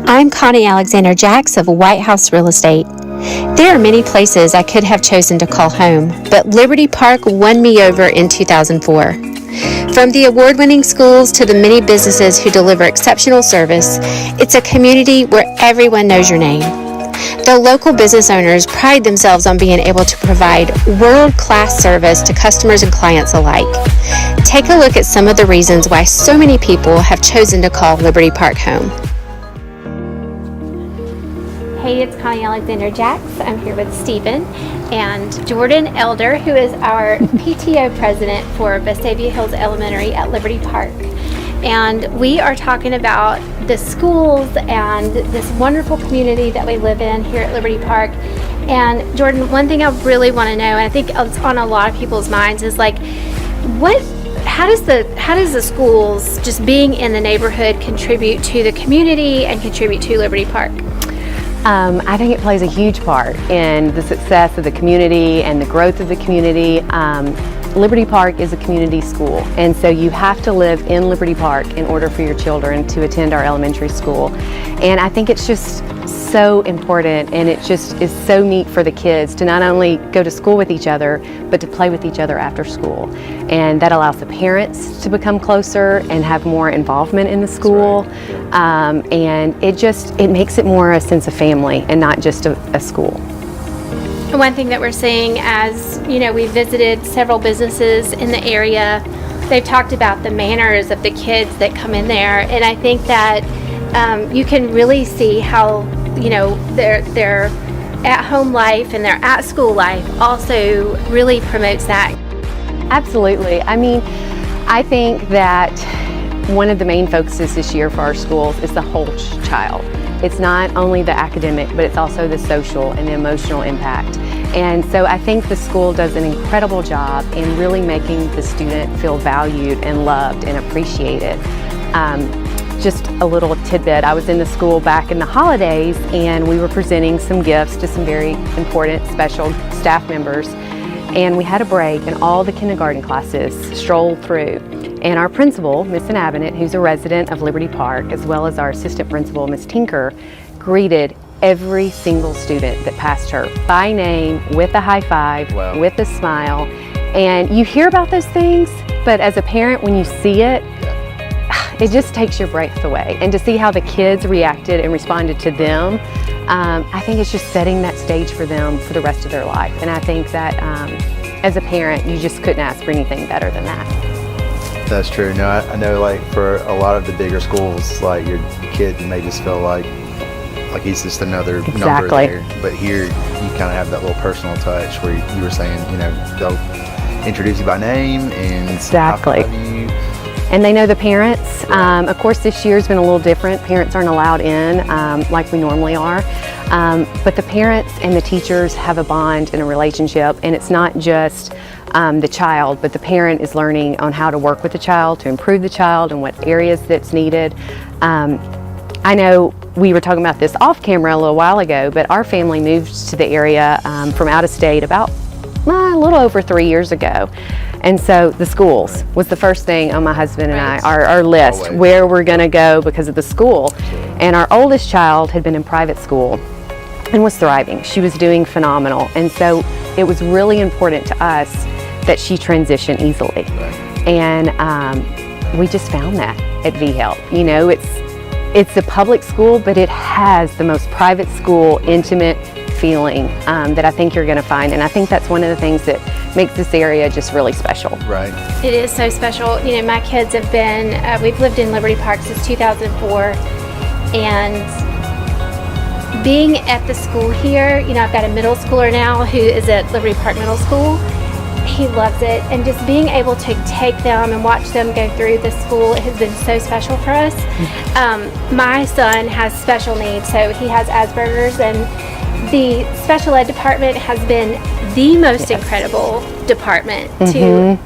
I'm Connie Alexander Jacks of White House Real Estate. There are many places I could have chosen to call home, but Liberty Park won me over in 2004. From the award-winning schools to the many businesses who deliver exceptional service, it's a community where everyone knows your name. The local business owners pride themselves on being able to provide world-class service to customers and clients alike. Take a look at some of the reasons why so many people have chosen to call Liberty Park home. Hey, it's Connie Alexander Jacks. I'm here with Stephen and Jordan Elder, who is our PTO President for Vestavia Hills Elementary at Liberty Park. And we are talking about the schools and this wonderful community that we live in here at Liberty Park. And Jordan, one thing I really want to know, and I think it's on a lot of people's minds, is like, how does the schools, just being in the neighborhood, contribute to the community and contribute to Liberty Park? I think it plays a huge part in the success of the community and the growth of the community. Liberty Park is a community school, and so you have to live in Liberty Park in order for your children to attend our elementary school. And I think it's just so important, and it just is so neat for the kids to not only go to school with each other, but to play with each other after school. And that allows the parents to become closer and have more involvement in the school. Right. And it makes it more a sense of family and not just a school. One thing that we're seeing, as you know, we visited several businesses in the area. They've talked about the manners of the kids that come in there, and I think that you can really see how, you know, their at-home life and their at-school life also really promotes that. Absolutely. I mean, I think that one of the main focuses this year for our schools is the whole child. It's not only the academic, but it's also the social and the emotional impact. And so I think the school does an incredible job in really making the student feel valued and loved and appreciated. Just a little tidbit, I was in the school back in the holidays, and we were presenting some gifts to some very important special staff members. And we had a break, and all the kindergarten classes strolled through. And our principal, Miss Abbott, who's a resident of Liberty Park, as well as our assistant principal, Miss Tinker, greeted every single student that passed her by name, with a high five, wow, with a smile. And you hear about those things, but as a parent, when you see it, it just takes your breath away. And to see how the kids reacted and responded to them, I think it's just setting that stage for them for the rest of their life. And I think that as a parent, you just couldn't ask for anything better than that. That's true. No, I know, like, for a lot of the bigger schools, like, your kid may just feel like he's just another number there. But here, you kind of have that little personal touch where you were saying, you know, they'll introduce you by name and exactly. You. And they know the parents. Right. Of course, this year's been a little different. Parents aren't allowed in like we normally are. But the parents and the teachers have a bond and a relationship, and it's not just the child, but the parent is learning on how to work with the child, to improve the child and what areas that's needed. I know we were talking about this off camera a little while ago, but our family moved to the area from out of state about a little over 3 years ago. And so the schools was the first thing on my husband and I, our list, where we're gonna go because of the school. And our oldest child had been in private school and was thriving. She was doing phenomenal. And so it was really important to us that she transition easily. Right. And we just found that at VHELP. You know, it's a public school, but it has the most private school, intimate feeling that I think you're going to find. And I think that's one of the things that makes this area just really special. Right. It is so special. You know, my kids have been, we've lived in Liberty Park since 2004. And being at the school here, you know, I've got a middle schooler now who is at Liberty Park Middle School. He loves it, and just being able to take them and watch them go through the school has been so special for us. My son has special needs, so he has Asperger's, and the special ed department has been the most incredible department to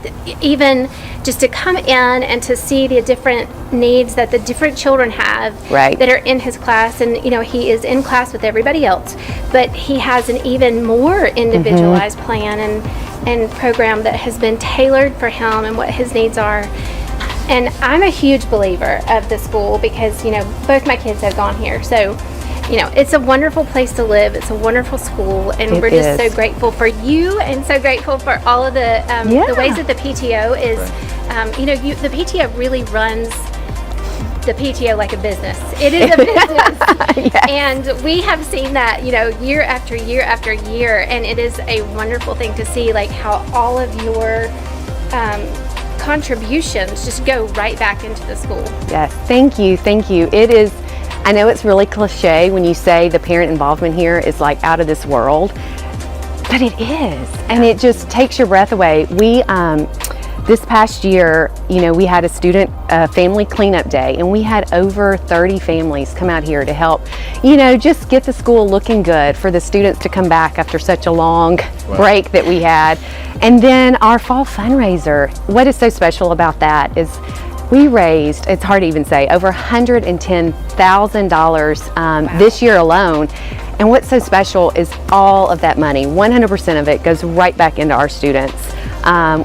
even just to come in and to see the different needs that the different children have that are in his class. And you know, he is in class with everybody else, but he has an even more individualized plan and program that has been tailored for him and what his needs are. And I'm a huge believer of the school because, you know, both my kids have gone here. So, you know, it's a wonderful place to live. It's a wonderful school, and we're just so grateful for you, and so grateful for all of the ways that the PTO is. You know, the PTO really runs the PTO like a business. It is a business. Yes. And we have seen that, you know, year after year after year, and it is a wonderful thing to see, like, how all of your contributions just go right back into the school. Yes, thank you, thank you. It is, I know it's really cliche when you say the parent involvement here is like out of this world, but it is, and it just takes your breath away. We, this past year, you know, we had a student family cleanup day, and we had over 30 families come out here to help, you know, just get the school looking good for the students to come back after such a long break that we had. And then our fall fundraiser, what is so special about that is we raised, it's hard to even say, over $110,000 this year alone. And what's so special is all of that money, 100% of it goes right back into our students.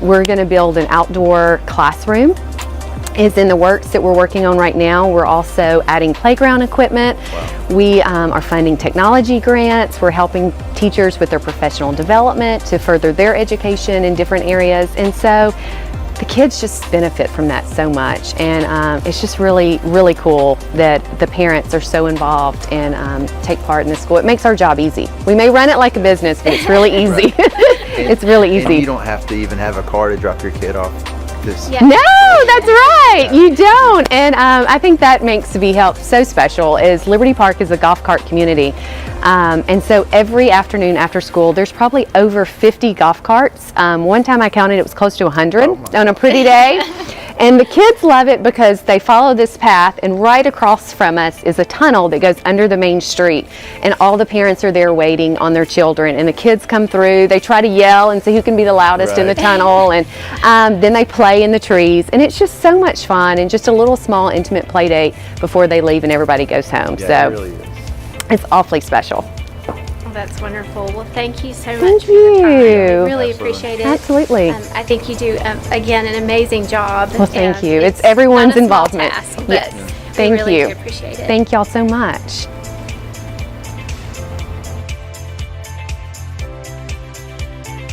We're going to build an outdoor classroom. Is in the works that we're working on right now. We're also adding playground equipment. We are funding technology grants. We're helping teachers with their professional development to further their education in different areas. And so the kids just benefit from that so much. And it's just really, really cool that the parents are so involved and take part in the school. It makes our job easy. We may run it like a business, but it's really easy. It's really easy. And you don't have to even have a car to drop your kid off. No, that's right. You don't. And I think that makes VHELP so special is Liberty Park is a golf cart community. And so every afternoon after school, there's probably over 50 golf carts. One time I counted, it was close to 100 on a pretty day. And the kids love it because they follow this path, and right across from us is a tunnel that goes under the main street, and all the parents are there waiting on their children, and the kids come through, they try to yell and see who can be the loudest in the tunnel, and then they play in the trees, and it's just so much fun, and just a little small intimate play date before they leave and everybody goes home. Yeah, so it really is. It's awfully special. That's wonderful. Well, thank you so much. Thank for your time. you. We really appreciate it. Absolutely. I think you do, again, an amazing job. Well, thank and you. It's everyone's not a small involvement. task, but Yes. we Thank really you. do appreciate it. Thank y'all so much.